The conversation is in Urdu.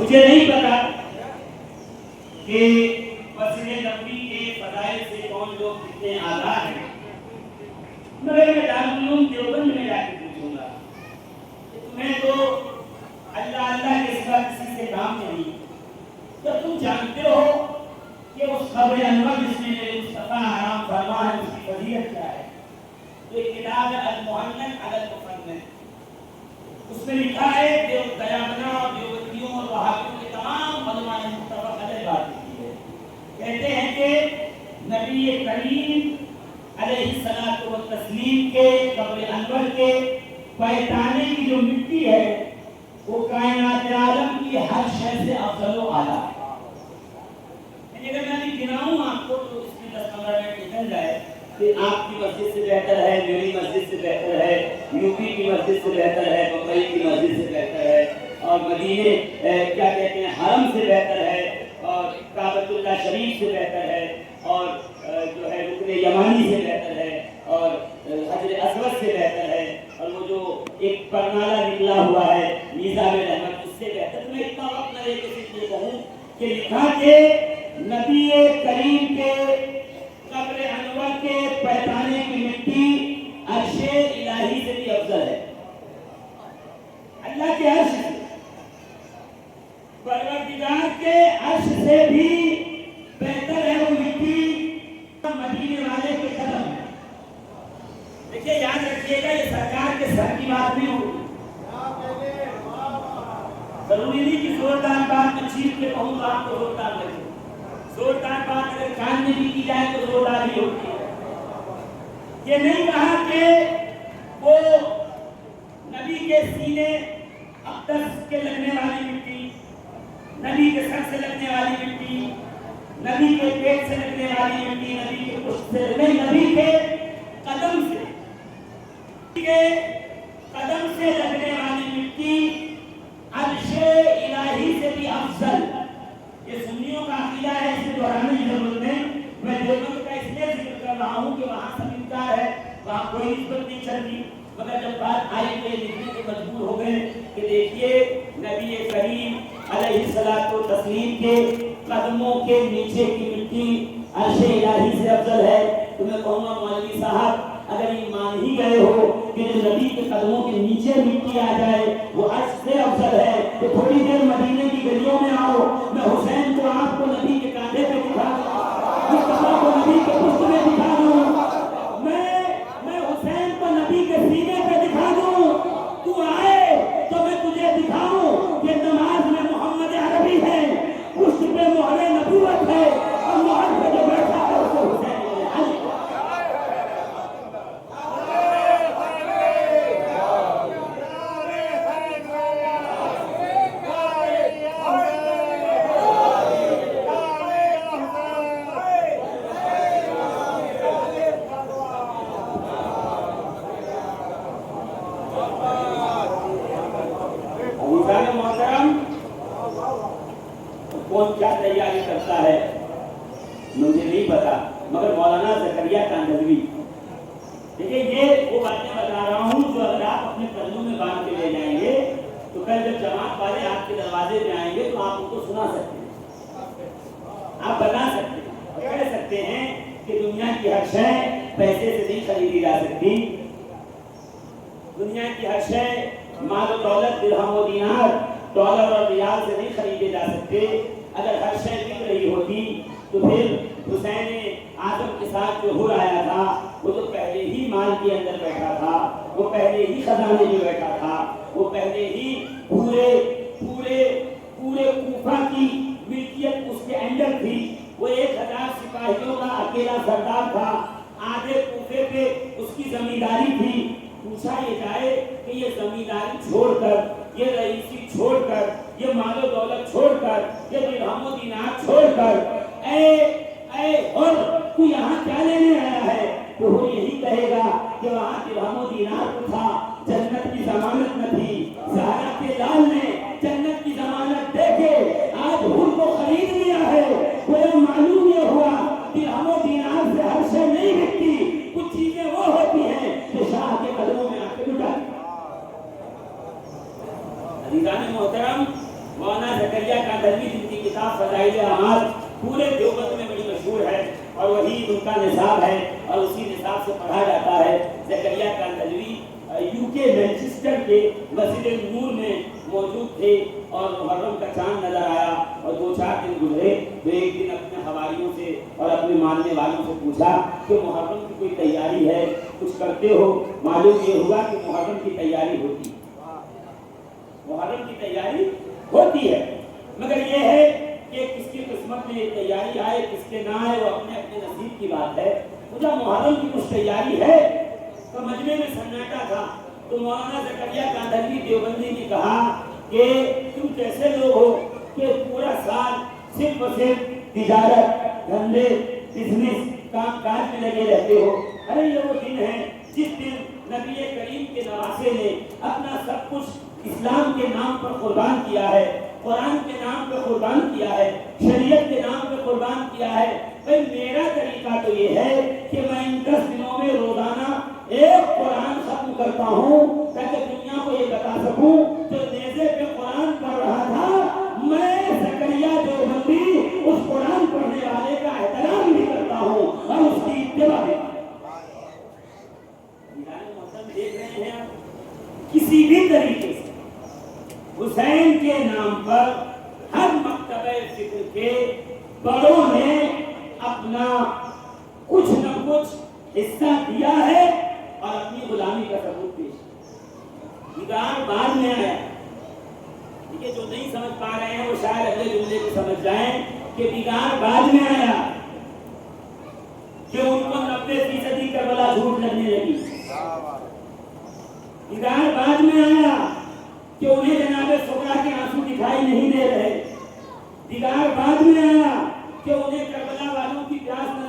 مجھے نہیں پتا کہ مسجد نبوی کے فضائل سے کون لوگ کتنے آگاہ ہیں، مگر میں دارالعلوم دیوبند میں جا کے پوچھوں گا کہ تمہیں تو اللہ اللہ کے سوا کسی سے کام نہیں، تو تم جانتے ہو کہ اس قبر انور جس میں میرے مصطفیٰ حرام فرما ہے اس کی فضیلت کیا ہے؟ تو ایک کتاب ہے المحنن علی المفنن، اس میں لکھا ہے دیوبندیوں اور دیوبندیوں اور وہابیوں کے تمام علماء نے متفق علیہ بات کی ہے، کہتے ہیں کہ نبی کریم علیہ الصلوۃ والتسلیم کے قبر انور کے پہچانے کی جو مٹی ہے وہ کائنات عالم کی ہر شے سے افضل و اعلیٰ ہے۔ اگر میں ابھی گناؤں آپ کو تو اس میں 10-15 منٹ نکل جائے کہ آپ کی مسجد سے بہتر ہے، میری مسجد سے بہتر ہے، یو پی کی مسجد سے بہتر ہے، بمبئی کی مسجد سے بہتر ہے، اور مدینے کیا کہتے ہیں حرم سے بہتر ہے، اور کعبۃ اللہ شریف سے بہتر ہے، اور جو ہے رکن یمانی سے بہتر ہے، اور حجر اسود سے بہتر ہے، اور وہ جو ایک پرنالہ نکلا ہوا ہے میزاب رحمت اس سے بہتر۔ میں اتنا وقت نہ لے کے صرف یہ کہوں کہ لکھا کہ نبی کریم کے قبر انور کے پہچانے کی مٹی عرش الہی سے بھی افضل ہے، اللہ کے عرش سے، پروردگار کے عرش سے بھی بہتر ہے وہ مٹی مدینے والے کے قدم ہے۔ دیکھیے یاد رکھیے گا یہ سرکار کے سر کی بات نہیں ہوگی، ضروری نہیں کہ زوردار بات میں چیخ کے کہوں تو آپ کو زوردار لگے، زوردار بات اگر کان میں بھی کی جائے تو زوردار ہی ہوتی ہے۔ یہ نہیں کہا کہ وہ نبی کے سینے اقدس کے لگنے والی مٹی، نبی کے سر سے لگنے والی مٹی، نبی کے پیٹ سے لگنے والی مٹی، نبی کے پشت سے نہیں، نبی کے قدم سے، نبی کے قدم سے لگنے والی مٹی عرش الہی سے بھی افضل۔ یہ سنیوں کا عقیدہ ہے، اسے دہرانے کی ضرورت نہیں، میں دیوبند کا اس لیے ذکر کر رہا ہوں کہ وہاں سب انکار ہے، وہاں کوئی نسبت نہیں چلتی، مگر جب بات آئی تو یہ لکھنے کے مجبور ہو گئے کہ دیکھیے نبی کریم علیہ الصلوۃ والتسلیم کے قدموں کے نیچے کی مٹی عرش الہی سے افضل ہے۔ تو میں کہوں گا مولوی صاحب اگر یہ مان ہی گئے ہو کہ نبی کے قدموں کے نیچے مٹی آ جائے وہ عرش سے افضل ہے، تو تھوڑی دیر مدینے کی گلیوں میں آؤ، میں حسین کو آپ کو نبی کے کاندھے پہ دکھا دوں، مصطفیٰ کو نبی کے پشت میں دکھا دوں، میں حسین کو نبی کے سینے پہ دکھا دوں، تو آئے تو میں تجھے دکھاؤں کہ نماز میں محمد عربی ہے، پشت پہ مہر نبوت ہے، اور مہر پہ جو بیٹھا ہے اس کو حسین کون کیا تیاری کرتا ہے مجھے نہیں پتا، مگر مولانا زکریا کاندھلوی، دیکھیے یہ وہ باتیں بتا رہا ہوں جو اگر آپ اپنے پلوں میں باندھ کے لے جائیں گے تو کل جب جماعت والے آپ کے دروازے میں آئیں گے تو آپ ان کو سنا سکتے ہیں، آپ بتا سکتے ہیں اور کہہ سکتے ہیں کہ دنیا کی ہر شے پیسے سے نہیں خریدی جا سکتی، دنیا کی ہر شے مال و دولت درہم و دینار ڈالر اور ریال سے نہیں خریدے جا سکتے۔ اگر ہر شے بک رہی ہوتی تو پھر حسین اعظم کے ساتھ جو ہو آیا تھا وہ تو پہلے ہی مال کے اندر بیٹھا تھا، وہ پہلے ہی خزانے میں بیٹھا تھا، وہ پہلے ہی پورے کوفہ کی ملکیت اس کے اندر تھی، وہ 1000 سپاہیوں کا اکیلا سردار تھا، آدھے کوفے پہ اس کی زمینداری تھی۔ پوچھا یہ جائے کہ یہ زمینداری چھوڑ کر، یہ رئیسی چھوڑ کر، یہ مال و دولت چھوڑ کر، یہ درہم و دینار چھوڑ کر، اے اور تو یہاں کیا لینے آیا ہے؟ تو وہ یہی کہے گا کہ وہاں درہم و دینار تو تھا، جنت کی ضمانت نہ تھی، زہرا کے لال نے جنت کی ضمانت دے کے آج حور کو خرید لیا ہے۔ وہ معلوم یہ ہوا درہم و دینار سے ہر شے نہیں بکتی، کچھ چیزیں وہ ہوتی ہیں کہ شاہ کے قدموں میں آ کے لٹا۔ عزیزان محترم، مولانا زکریا کاندھلوی جن کی کتاب فضائل اعمال پورے دیوبند میں بڑی مشہور ہے اور وہی ان کا نصاب ہے اور اسی نصاب سے پڑھا جاتا ہے. زکریا کاندھلوی یو کے مینچسٹر کے مسجد نور میں موجود تھے اور محرم کا چاند نظر آیا اور 2-4 دن گزرے تو ایک دن اپنے حواریوں سے اور اپنے ماننے والوں سے پوچھا کہ محرم کی کوئی تیاری ہے, کچھ کرتے ہو؟ معلوم یہ ہوا کہ محرم کی تیاری ہوتی ہے, محرم کی تیاری ہوتی ہے, مگر یہ ہے کہ کس کی قسمت میں یہ تیاری آئے کس کے نہ آئے وہ اپنے اپنے نصیب کی بات ہے. خدا محرم کی کچھ تیاری ہے تو مجمع میں سناٹا تھا تو مولانا زکریا کاندھلوی دیوبندی نے کہا کہ تم کیسے لوگ ہو کہ پورا سال صرف اور صرف تجارت دھندے بزنس کام کاج میں لگے رہتے ہو؟ ارے یہ وہ دن ہے جس دن نبی کریم کے نواسے نے اپنا سب کچھ اسلام کے نام پر قربان کیا ہے, قرآن کے نام پہ قربان کیا ہے, شریعت کے نام پہ قربان کیا ہے. بھائی میرا طریقہ تو یہ ہے کہ میں ان 10 دنوں میں روزانہ ایک قرآن ختم کرتا ہوں تاکہ دنیا کو یہ بتا سکوں جو نیزے پہ قرآن پڑھ رہا تھا میں زکریا دیوبندی اس قرآن پڑھنے والے کا احترام بھی کرتا ہوں اور اس کی اتباع بھی. دیکھ رہے ہیں آپ کسی بھی طریقے سے حسین کے نام پر ہر مکتبہ فکر کے بڑوں نے اپنا کچھ نہ کچھ حصہ دیا ہے اور اپنی غلامی کا ثبوت پیش کیا. بگاڑ بعد میں آیا, ٹھیک ہے, جو نہیں سمجھ پا رہے ہیں وہ شاید اگلے جملے کو سمجھ جائیں کہ بگاڑ بعد میں آیا کہ ان کو 90% کربلا جھوٹ لگنے لگی. بگاڑ بعد میں آیا کہ انہیں جناب سغرا کے آنسو دکھائی نہیں دے رہے. بگاڑ بعد میں آیا کہ انہیں کربلا والوں کی پیاس